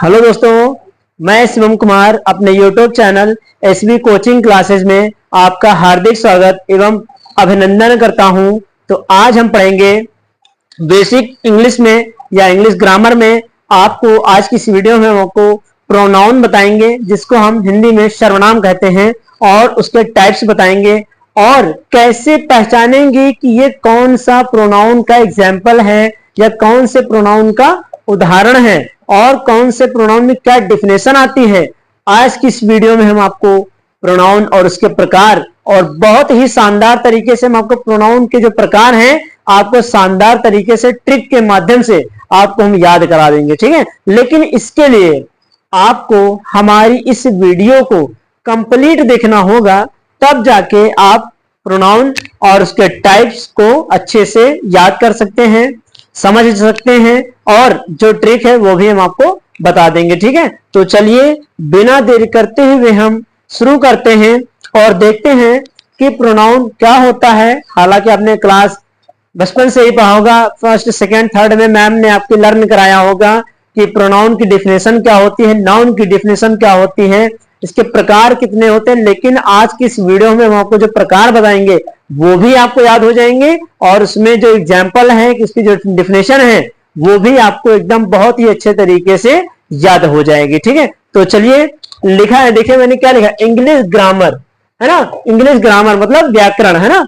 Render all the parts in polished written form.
Hello दोस्तों, मैं शिवम कुमार अपने YouTube channel SB coaching classes में आपका हार्दिक स्वागत एवं अभिनंदन करता हूं। तो आज हम पढ़ेंगे बेसिक इंग्लिश में या इंग्लिश ग्रामर में। आपको आज की इस वीडियो में हम आपको प्रोनाउन बताएंगे, जिसको हम हिंदी में सर्वनाम कहते हैं, और उसके टाइप्स बताएंगे और कैसे पहचानेंगे कि ये कौन सा प्रोनाउन का एग्जाम्पल है या कौन से प्रोनाउन का उदाहरण है और कौन से प्रोनाउन में क्या डिफिनेशन आती है। आज की इस वीडियो में हम आपको प्रोनाउन और उसके प्रकार और बहुत ही शानदार तरीके से हम आपको प्रोनाउन के जो प्रकार हैं आपको शानदार तरीके से ट्रिक के माध्यम से आपको हम याद करा देंगे, ठीक है। लेकिन इसके लिए आपको हमारी इस वीडियो को कंप्लीट देखना होगा, तब जाके आप प्रोनाउन और उसके टाइप्स को अच्छे से याद कर सकते हैं, समझ सकते हैं, और जो ट्रिक है वो भी हम आपको बता देंगे, ठीक है। तो चलिए बिना देरी करते हुए हम शुरू करते हैं और देखते हैं कि प्रोनाउन क्या होता है। हालांकि आपने क्लास बचपन से ही पढ़ा होगा, फर्स्ट सेकंड थर्ड में मैम ने आपको लर्न कराया होगा कि प्रोनाउन की डिफिनेशन क्या होती है, नाउन की डिफिनेशन क्या होती है, इसके प्रकार कितने होते हैं। लेकिन आज की इस वीडियो में हम आपको जो प्रकार बताएंगे वो भी आपको याद हो जाएंगे, और उसमें जो एग्जाम्पल है, इसकी जो डिफिनेशन है वो भी आपको एकदम बहुत ही अच्छे तरीके से याद हो जाएगी, ठीक है। तो चलिए, लिखा है, देखिए मैंने क्या लिखा, इंग्लिश ग्रामर, है ना। इंग्लिश ग्रामर मतलब व्याकरण, है ना।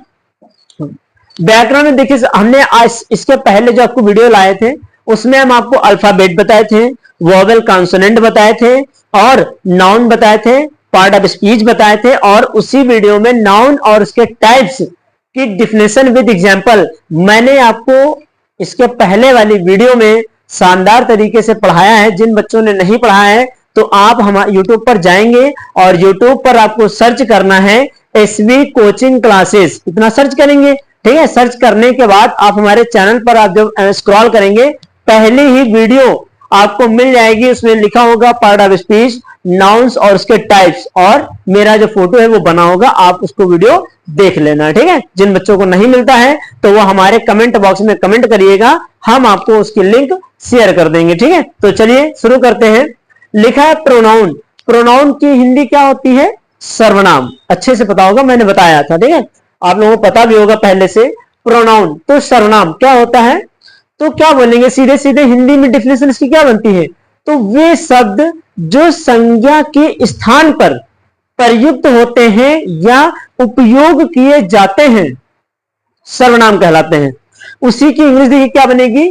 व्याकरण में देखिए हमने आज इसके पहले जो आपको वीडियो लाए थे उसमें हम आपको अल्फाबेट बताए थे, वोवेल कॉन्सोनेंट बताए थे और नाउन बताए थे, पार्ट ऑफ स्पीच बताए थे, और उसी वीडियो में नाउन और उसके टाइप्स की डिफिनेशन विद एग्जांपल मैंने आपको इसके पहले वाली वीडियो में शानदार तरीके से पढ़ाया है। जिन बच्चों ने नहीं पढ़ा है तो आप हमारे यूट्यूब पर जाएंगे और यूट्यूब पर आपको सर्च करना है एसबी कोचिंग क्लासेस, इतना सर्च करेंगे, ठीक है। सर्च करने के बाद आप हमारे चैनल पर आप जब स्क्रॉल करेंगे पहली ही वीडियो आपको मिल जाएगी, उसमें लिखा होगा पार्ट ऑफ स्पीच, नाउन्स और उसके टाइप्स, और मेरा जो फोटो है वो बना होगा, आप उसको वीडियो देख लेना, ठीक है। जिन बच्चों को नहीं मिलता है तो वो हमारे कमेंट बॉक्स में कमेंट करिएगा, हम आपको उसकी लिंक शेयर कर देंगे, ठीक है। तो चलिए शुरू करते हैं। लिखा है प्रोनाउन। प्रोनाउन की हिंदी क्या होती है? सर्वनाम। अच्छे से पता होगा, मैंने बताया था, ठीक है, आप लोगों को पता भी होगा पहले से। प्रोनाउन तो सर्वनाम क्या होता है, तो क्या बोलेंगे सीधे सीधे हिंदी में डिफिनेशन इसकी क्या बनती है, तो वे शब्द जो संज्ञा के स्थान पर प्रयुक्त होते हैं या उपयोग किए जाते हैं सर्वनाम कहलाते हैं। उसी की इंग्लिश देखिए क्या बनेगी,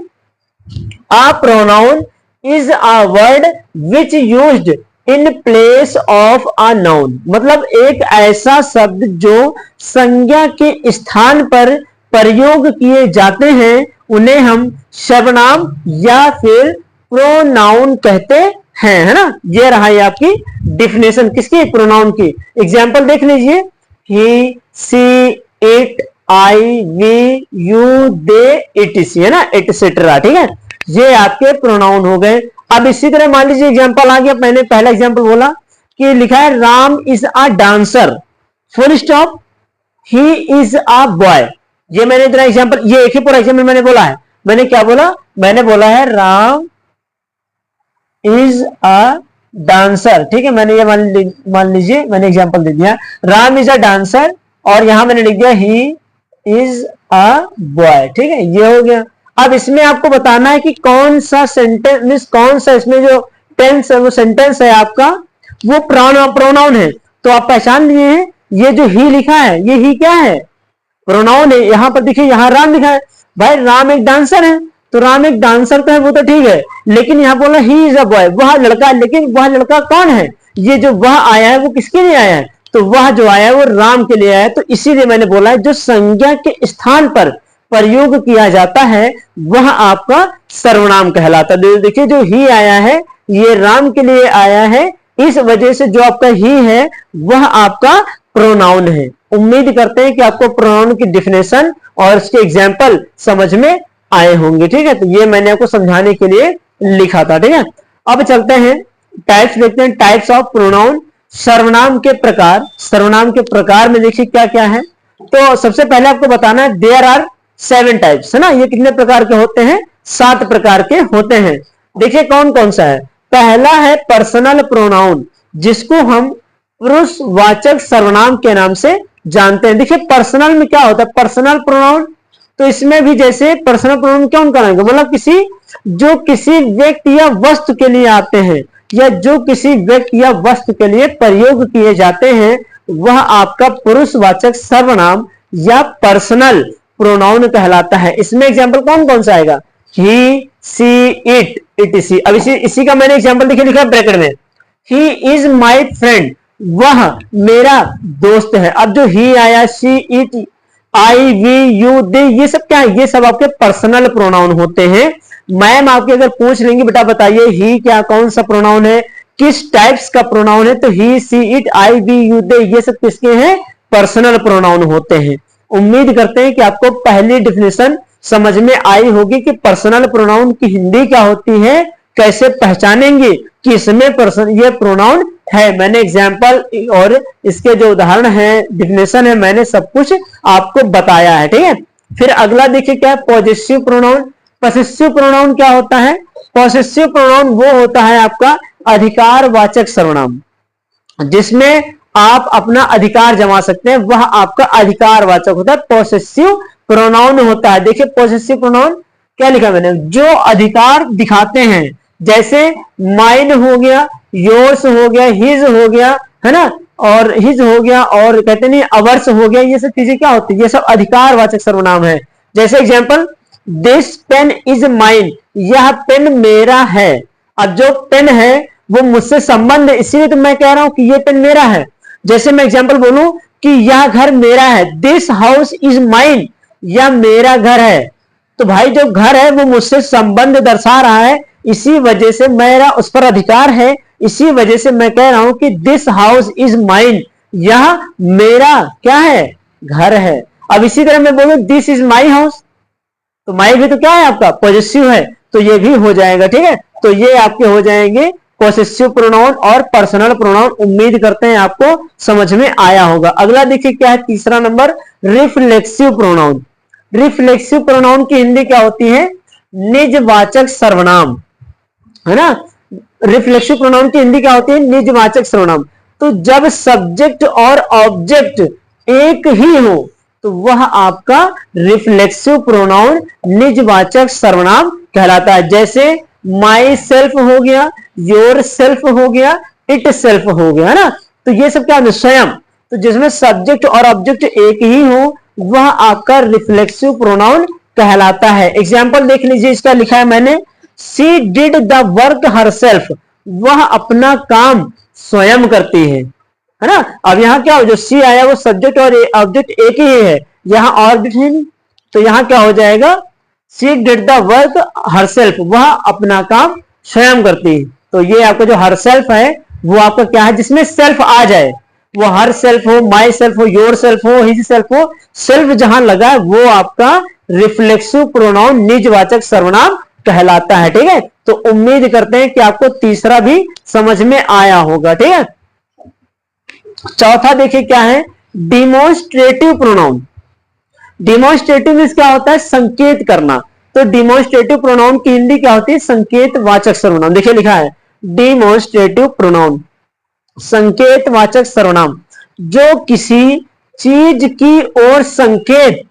a pronoun is a word which used in place of a noun. मतलब एक ऐसा शब्द जो संज्ञा के स्थान पर प्रयोग किए जाते हैं उन्हें हम सर्वनाम या फिर प्रोनाउन कहते हैं, है ना। ये रहा ये आपकी डिफिनेशन किसकी, प्रोनाउन की। एग्जांपल देख लीजिए, he, she, it, I, we, you, they, ETC, है ना, एटसेट्रा, ठीक है। ये आपके प्रोनाउन हो गए। अब इसी तरह मान लीजिए एग्जांपल आ गया, मैंने पहला एग्जांपल बोला कि लिखा है Ram is a dancer, full stop, he is a boy. ये मैंने इतना एग्जांपल, ये एक ही पूरा एग्जांपल मैंने बोला है। मैंने क्या बोला, मैंने बोला है राम इज अ डांसर, ठीक है। मैंने ये मान लीजिए मैंने एग्जांपल दे दिया, राम इज अ डांसर, और यहां मैंने लिख दिया ही इज अ बॉय, ठीक है, ये हो गया। अब इसमें आपको बताना है कि कौन सा सेंटेंस मींस कौन सा इसमें जो टेंस है वो सेंटेंस है आपका वो प्रोनाउन है। तो आप पहचान लिए हैं, ये जो ही लिखा है ये ही क्या है, प्रोनाउन है। यहां पर देखिए यहां राम लिखा है, भाई राम एक डांसर है, तो राम एक डांसर तो है वो तो ठीक है, लेकिन यहां बोला ही इज अ बॉय, वह लड़का, लेकिन वह लड़का कौन है, ये जो वह आया है वो किसके लिए आया है, तो वह जो आया है वो राम के लिए आया है। तो इसीलिए मैंने बोला है जो संज्ञा के स्थान पर प्रयोग किया जाता है वह आपका सर्वनाम कहलाता है। देखिए जो ही आया है ये राम के लिए आया है, इस वजह से जो आपका ही है वह आपका प्रोनाउन है। उम्मीद करते हैं कि आपको प्रोनाउन की डिफिनेशन और उसके एग्जाम्पल समझ में आए होंगे, ठीक है। तो ये मैंने आपको समझाने के लिए लिखा था, ठीक है। अब चलते हैं टाइप्स देखते हैं, टाइप्स ऑफ प्रोनाउन। सर्वनाम के प्रकार, सर्वनाम के प्रकार में देखिए क्या क्या है। तो सबसे पहले आपको बताना है देयर आर 7 टाइप्स, है ना। ये कितने प्रकार के होते हैं, 7 प्रकार के होते हैं। देखिए कौन कौन सा है। पहला है पर्सनल प्रोनाउन, जिसको हम पुरुषवाचक सर्वनाम के नाम से जानते हैं। देखिए पर्सनल में क्या होता है, पर्सनल प्रोनाउन, तो इसमें भी जैसे पर्सनल प्रोनाउन कौन करेंगे, मतलब जो किसी व्यक्ति या वस्तु के लिए आते हैं, या जो किसी व्यक्ति या वस्तु के लिए प्रयोग किए जाते हैं, वह आपका पुरुषवाचक सर्वनाम या पर्सनल प्रोनाउन कहलाता है। इसमें एग्जाम्पल कौन कौन सा आएगा, ही, सी, इट, इटीसी। अब इसी का मैंने एग्जाम्पल देखिए लिखा ब्रैकेट में, ही इज माई फ्रेंड, वह मेरा दोस्त है। अब जो ही आया, सी, इट, आई, वी, यू, दे, ये सब क्या है, ये सब आपके पर्सनल प्रोनाउन होते हैं। मैम आपके अगर पूछ लेंगे बेटा बताइए ही क्या कौन सा प्रोनाउन है, किस टाइप्स का प्रोनाउन है, तो ही, she, it, I, we, you, दे, ये सब किसके हैं, पर्सनल प्रोनाउन होते हैं। उम्मीद करते हैं कि आपको पहली डिफिनेशन समझ में आई होगी कि पर्सनल प्रोनाउन की हिंदी क्या होती है, कैसे पहचानेंगे कि इसमें ये प्रोनाउन है। मैंने एग्जाम्पल और इसके जो उदाहरण है, डिफिनेशन है, मैंने सब कुछ आपको बताया है, ठीक है। फिर अगला देखिए क्या है, पॉजेसिव प्रोनाउन। पॉसेसिव प्रोनाउन क्या होता है, पॉसेसिव प्रोनाउन वो होता है आपका अधिकारवाचक सर्वनाम, जिसमें आप अपना अधिकार जमा सकते हैं, वह आपका अधिकारवाचक होता है, पॉसेसिव प्रोनाउन होता है। देखिए पॉसेसिव प्रोनाउन क्या लिखा मैंने, जो अधिकार दिखाते हैं, जैसे माइन हो गया, योर्स हो गया, हिज हो गया, है ना, और हिज हो गया, और कहते नहीं अवर्स हो गया, ये सब चीजें क्या होती है, ये सब अधिकारवाचक सर्वनाम है। जैसे example, this pen is mine, यह पेन मेरा है। अब जो पेन है वो मुझसे संबंध है, इसीलिए तो मैं कह रहा हूं कि ये पेन मेरा है। जैसे मैं एग्जांपल बोलूं कि यह घर मेरा है, दिस हाउस इज माइन, यह मेरा घर है, तो भाई जो घर है वो मुझसे संबंध दर्शा रहा है, इसी वजह से मेरा उस पर अधिकार है, इसी वजह से मैं कह रहा हूं कि दिस हाउस इज माइन, यह मेरा क्या है, घर है। अब इसी तरह मैं बोलूं दिस इज माई हाउस, तो माई भी तो क्या है आपका पॉजेसिव है, तो ये भी हो जाएगा, ठीक है। तो ये आपके हो जाएंगे पॉसेसिव प्रोनाउन और पर्सनल प्रोनाउन। उम्मीद करते हैं आपको समझ में आया होगा। अगला देखिए क्या है, तीसरा number, reflexive pronoun. Reflexive pronoun की हिंदी क्या होती है, निजवाचक सर्वनाम, है ना। रिफ्लेक्सिव प्रोनाउन की हिंदी क्या होती है, निजवाचक सर्वनाम। तो जब सब्जेक्ट और ऑब्जेक्ट एक ही हो तो वह आपका रिफ्लेक्सिव प्रोनाउन निजवाचक सर्वनाम कहलाता है। जैसे माई सेल्फ हो गया, योर सेल्फ हो गया, इट सेल्फ हो गया, है ना। तो ये सब क्या है, स्वयं। तो जिसमें सब्जेक्ट और ऑब्जेक्ट एक ही हो वह आपका रिफ्लेक्सिव प्रोनाउन कहलाता है। एग्जाम्पल देख लीजिए, इसका लिखा है मैंने, सी डिड द वर्क हरसेल्फ, वह अपना काम स्वयं करती है ना। अब यहाँ क्या हो, जो सी आया वो सब्जेक्ट और ऑब्जेक्ट एक ही है, यहाँ ऑब्जेक्ट है नहीं, तो यहाँ क्या हो जाएगा, सी डिड द वर्क हरसेल्फ, वह अपना काम स्वयं करती है। तो ये आपका जो हरसेल्फ है वो आपका क्या है, जिसमें सेल्फ आ जाए, वो हर सेल्फ हो, माई सेल्फ हो, योर सेल्फ हो, हिज सेल्फ हो, सेल्फ जहां लगा है वो आपका रिफ्लेक्सिव प्रोनाउन निजवाचक सर्वनाम कहलाता है, ठीक है। तो उम्मीद करते हैं कि आपको तीसरा भी समझ में आया होगा, ठीक है। चौथा देखिए क्या है, डिमोन्स्ट्रेटिव प्रोनाउन। डिमोन्स्ट्रेटिव मींस क्या होता है, संकेत करना। तो डिमोन्स्ट्रेटिव प्रोनाउन की हिंदी क्या होती है, संकेतवाचक सर्वनाम। देखिए लिखा है डिमोन्स्ट्रेटिव प्रोनाउन, संकेतवाचक सर्वनाम, जो किसी चीज की ओर संकेत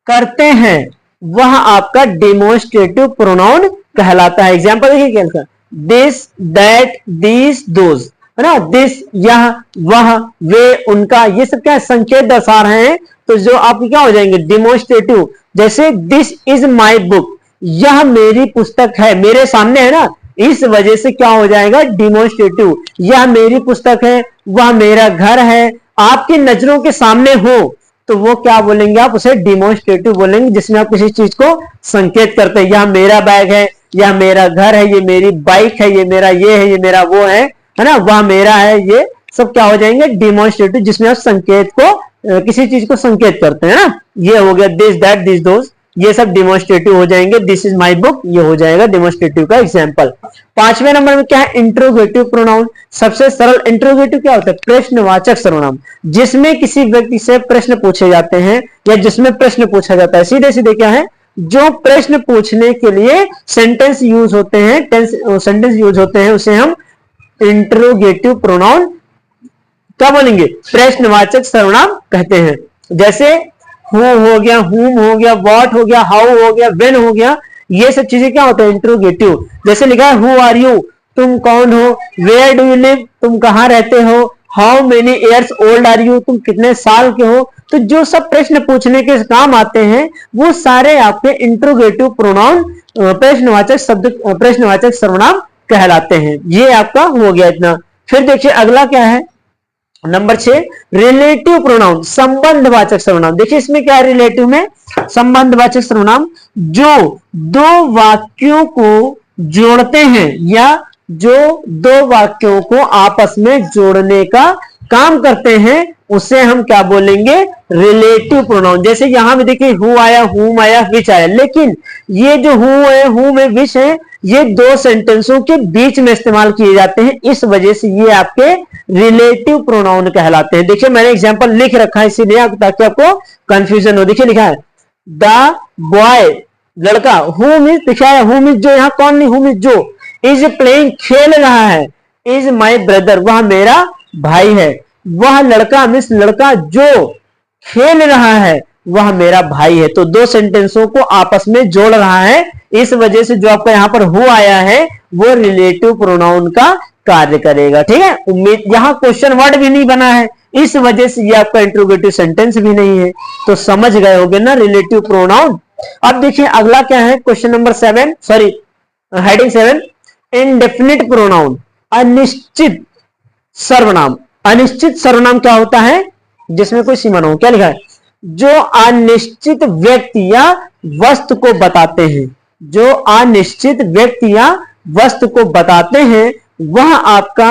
करते हैं वह आपका डिमोन्स्ट्रेटिव प्रोनाउन कहलाता है। एग्जांपल देखिए क्या, दिस, दैट, दीज, दोज, है ना। दिस, यह, वह, वे, उनका, ये सब क्या है, संकेत दर्शा रहे हैं, तो जो आपकी क्या हो जाएंगे, डिमोन्स्ट्रेटिव। जैसे दिस इज माई बुक, यह मेरी पुस्तक है, मेरे सामने है ना, इस वजह से क्या हो जाएगा, डिमोन्स्ट्रेटिव। यह मेरी पुस्तक है, वह मेरा घर है, आपकी नजरों के सामने हो तो वो क्या बोलेंगे, आप उसे डिमोन्स्ट्रेटिव बोलेंगे, जिसमें आप किसी चीज को संकेत करते हैं। यह मेरा बैग है, यह मेरा घर है, ये मेरी बाइक है, ये मेरा ये है, ये मेरा वो है ना, वह मेरा है, ये सब क्या हो जाएंगे, डिमोन्स्ट्रेटिव, जिसमें आप संकेत को, किसी चीज को संकेत करते हैं ना। ये हो गया दिस, दैट, दिस, दोज, ये सब डिमोन्स्ट्रेटिव हो जाएंगे। दिस इज माई बुक, ये हो जाएगा डिमोन्स्ट्रेटिव का एग्जाम्पल। पांचवें नंबर में क्या है, इंट्रोगेटिव प्रोनाउन। सबसे सरल इंट्रोगेटिव क्या होता है, प्रश्नवाचक सर्वनाम, जिसमें किसी व्यक्ति से प्रश्न पूछे जाते हैं या जिसमें प्रश्न पूछा जाता है। सीधे सीधे क्या है, जो प्रश्न पूछने के लिए सेंटेंस यूज होते हैं, सेंटेंस यूज होते हैं, उसे हम इंट्रोगेटिव प्रोनाउन क्या बोलेंगे, प्रश्नवाचक सर्वनाम कहते हैं। जैसे हु हो गया, हुम हो गया, व्हाट हो गया, हाउ हो गया, व्हेन हो गया, ये सब चीजें क्या होता है, इंट्रोगेटिव। जैसे लिखा है हु आर यू, तुम कौन हो, वेयर डू यू लिव, तुम कहां रहते हो, how many years old are you, तुम कितने साल के हो। तो जो सब प्रश्न पूछने के काम आते हैं वो सारे आपके इंट्रोगेटिव प्रोनाउन, प्रश्नवाचक शब्द, प्रश्नवाचक सर्वनाम कहलाते हैं। ये आपका हो गया इतना। फिर देखिए अगला क्या है, नंबर 6 रिलेटिव प्रोनाउन, संबंधवाचक सर्वनाम। देखिए इसमें क्या है, रिलेटिव में संबंधवाचक सर्वनाम जो दो वाक्यों को जोड़ते हैं या जो दो वाक्यों को आपस में जोड़ने का काम करते हैं, उसे हम क्या बोलेंगे, रिलेटिव प्रोनाउन। जैसे यहां भी देखिए हु आया, हुम आया, विच आया, लेकिन ये जो हु है, हुम है, विच है, ये दो सेंटेंसों के बीच में इस्तेमाल किए जाते हैं, इस वजह से ये आपके रिलेटिव प्रोनाउन कहलाते हैं। देखिए मैंने एग्जांपल लिख रखा है इसीलिए ताकि आपको कंफ्यूजन हो। देखिए लिखा है द बॉय, लड़का, हुम इज, लिखा है हुम इज जो, यहाँ कौन नहीं, हुम इज जो, इज प्लेइंग, खेल रहा है, इज माई ब्रदर, वह मेरा भाई है। वह लड़का मिस, लड़का जो खेल रहा है वह मेरा भाई है। तो दो सेंटेंसों को आपस में जोड़ रहा है, इस वजह से जो आपका यहां पर हु आया है वो रिलेटिव प्रोनाउन का कार्य करेगा। ठीक है, उम्मीद, यहां क्वेश्चन वर्ड भी नहीं बना है, इस वजह से ये आपका इंट्रोगेटिव सेंटेंस भी नहीं है। तो समझ गए होगे ना रिलेटिव प्रोनाउन। अब देखिए अगला क्या है, question number 7, sorry heading 7, indefinite pronoun, अनिश्चित सर्वनाम। अनिश्चित सर्वनाम क्या होता है, जिसमें कोई सीमा ना हो। क्या लिखा है, जो अनिश्चित व्यक्ति या वस्तु को बताते हैं, जो अनिश्चित व्यक्ति या वस्तु को बताते हैं वह आपका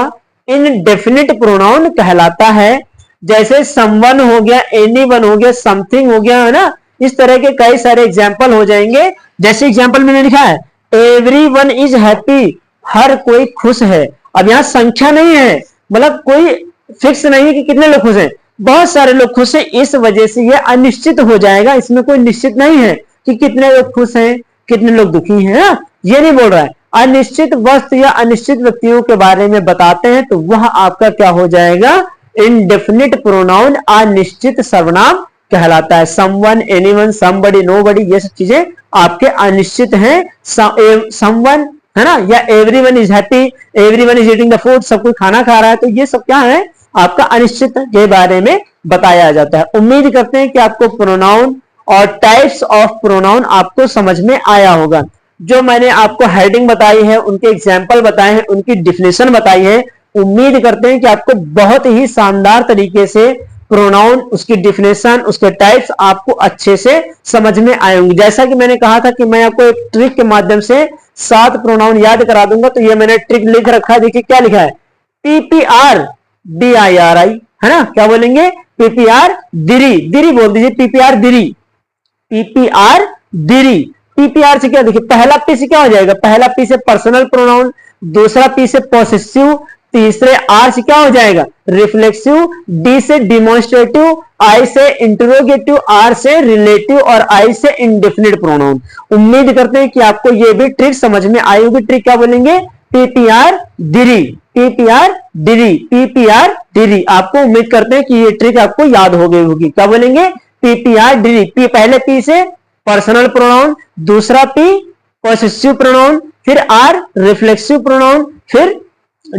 इनडेफिनिट प्रोनाउन कहलाता है। जैसे समवन हो गया, एनीवन हो गया, समथिंग हो गया, है ना, इस तरह के कई सारे एग्जाम्पल हो जाएंगे। जैसे एग्जाम्पल मैंने लिखा है एवरीवन इज हैप्पी, हर कोई खुश है। अब यहां संख्या नहीं है, मतलब कोई फिक्स नहीं है कि कितने लोग खुश हैं, बहुत सारे लोग खुश हैं, इस वजह से यह अनिश्चित हो जाएगा। इसमें कोई निश्चित नहीं है कि कितने लोग खुश हैं, कितने लोग दुखी हैं, ये नहीं बोल रहा है। अनिश्चित वस्तु या अनिश्चित व्यक्तियों के बारे में बताते हैं तो वह आपका क्या हो जाएगा, इनडेफिनिट प्रोनाउन, अनिश्चित सर्वनाम कहलाता है। समवन, एनीवन, समबडी, नोबडी, ये सब चीजें आपके अनिश्चित हैं। समवन है ना, या everyone is happy, everyone is eating the food, सब कोई खाना खा रहा है, तो ये सब क्या है, आपका अनिश्चित के बारे में बताया जाता है। उम्मीद करते हैं कि आपको प्रोनाउन और टाइप्स ऑफ प्रोनाउन आपको समझ में आया होगा। जो मैंने आपको हेडिंग बताई है, उनके एग्जाम्पल बताए हैं, उनकी डिफिनेशन बताई है, उम्मीद करते हैं कि आपको बहुत ही शानदार तरीके से प्रोनाउन, उसकी डिफिनेशन, उसके टाइप्स आपको अच्छे से समझ में आए होंगे। जैसा कि मैंने कहा था कि मैं आपको एक ट्रिक के माध्यम से 7 प्रोनाउन याद करा दूंगा, तो ये मैंने ट्रिक लिख रखा है। देखिए क्या लिखा है, PPR DIRI, है ना, क्या बोलेंगे, PPR दिरी, दिरी बोल दीजिए, PPR दिरी, PPR दिरी। PPR से क्या, देखिए पहला P से क्या हो जाएगा, पहला P से पर्सनल प्रोनाउन, दूसरा P से पॉसेसिव, तीसरे R से क्या हो जाएगा, रिफ्लेक्सिव, D से डिमॉन्स्ट्रेटिव, I से इंटरोगेटिव, R से रिलेटिव और I से इंडेफिनिट प्रोनाउन। उम्मीद करते हैं कि आपको ये भी ट्रिक समझ में आई होगी। ट्रिक क्या बोलेंगे, PPR दिरी, PPR दिरी, PPR दिरी। आपको उम्मीद करते हैं कि ये ट्रिक आपको याद हो गई होगी। क्या बोलेंगे, PPR दिरी। P पहले P से पर्सनल प्रोनाउन, दूसरा P पॉसेसिव प्रोनाउन, फिर R रिफ्लेक्सिव प्रोनाउन, फिर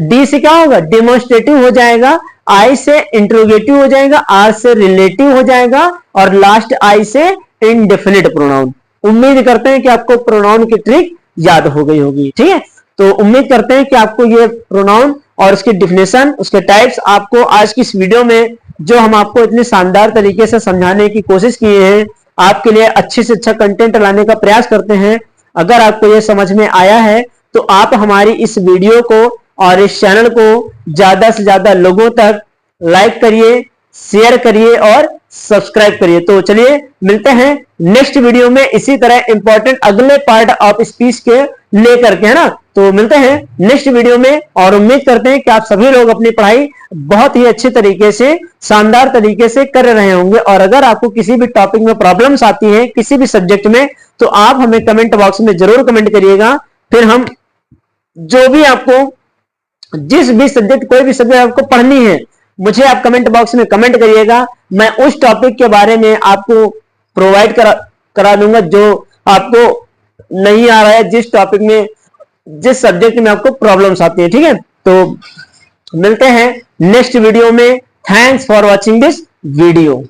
D से क्या होगा, डेमोन्स्ट्रेटिव हो जाएगा, I से इंट्रोगेटिव हो जाएगा, R से रिलेटिव हो जाएगा और लास्ट I से इंडेफिनिट प्रोनाउन। उम्मीद करते हैं कि आपको प्रोनाउन की ट्रिक याद हो गई होगी। ठीक है, तो उम्मीद करते हैं कि आपको ये प्रोनाउन और उसकी डिफिनेशन, उसके टाइप्स आपको आज की इस वीडियो में जो हम आपको इतने शानदार तरीके से समझाने की कोशिश किए हैं, आपके लिए अच्छे से अच्छा कंटेंट लाने का प्रयास करते हैं। अगर आपको ये समझ में आया है तो आप हमारी इस वीडियो को और इस चैनल को ज्यादा से ज्यादा लोगों तक लाइक करिए, शेयर करिए और सब्सक्राइब करिए। तो चलिए मिलते हैं नेक्स्ट वीडियो में इसी तरह इंपॉर्टेंट अगले पार्ट ऑफ स्पीच के लेकर के, है ना। तो मिलते हैं नेक्स्ट वीडियो में और उम्मीद करते हैं कि आप सभी लोग अपनी पढ़ाई बहुत ही अच्छे तरीके से, शानदार तरीके से कर रहे होंगे। और अगर आपको किसी भी टॉपिक में प्रॉब्लम्स आती हैं, किसी भी सब्जेक्ट में, तो आप हमें कमेंट बॉक्स में जरूर कमेंट करिएगा। फिर हम जो भी आपको जिस भी सब्जेक्ट, कोई भी सब्जेक्ट आपको पढ़नी है, मुझे आप कमेंट बॉक्स में कमेंट करिएगा। मैं उस टॉपिक के बारे में आपको प्रोवाइड करा दूंगा जो आपको नहीं आ रहा है, जिस टॉपिक में, जिस सब्जेक्ट में आपको प्रॉब्लम्स आती है। ठीक है, तो मिलते हैं नेक्स्ट वीडियो में। Thanks for watching this video.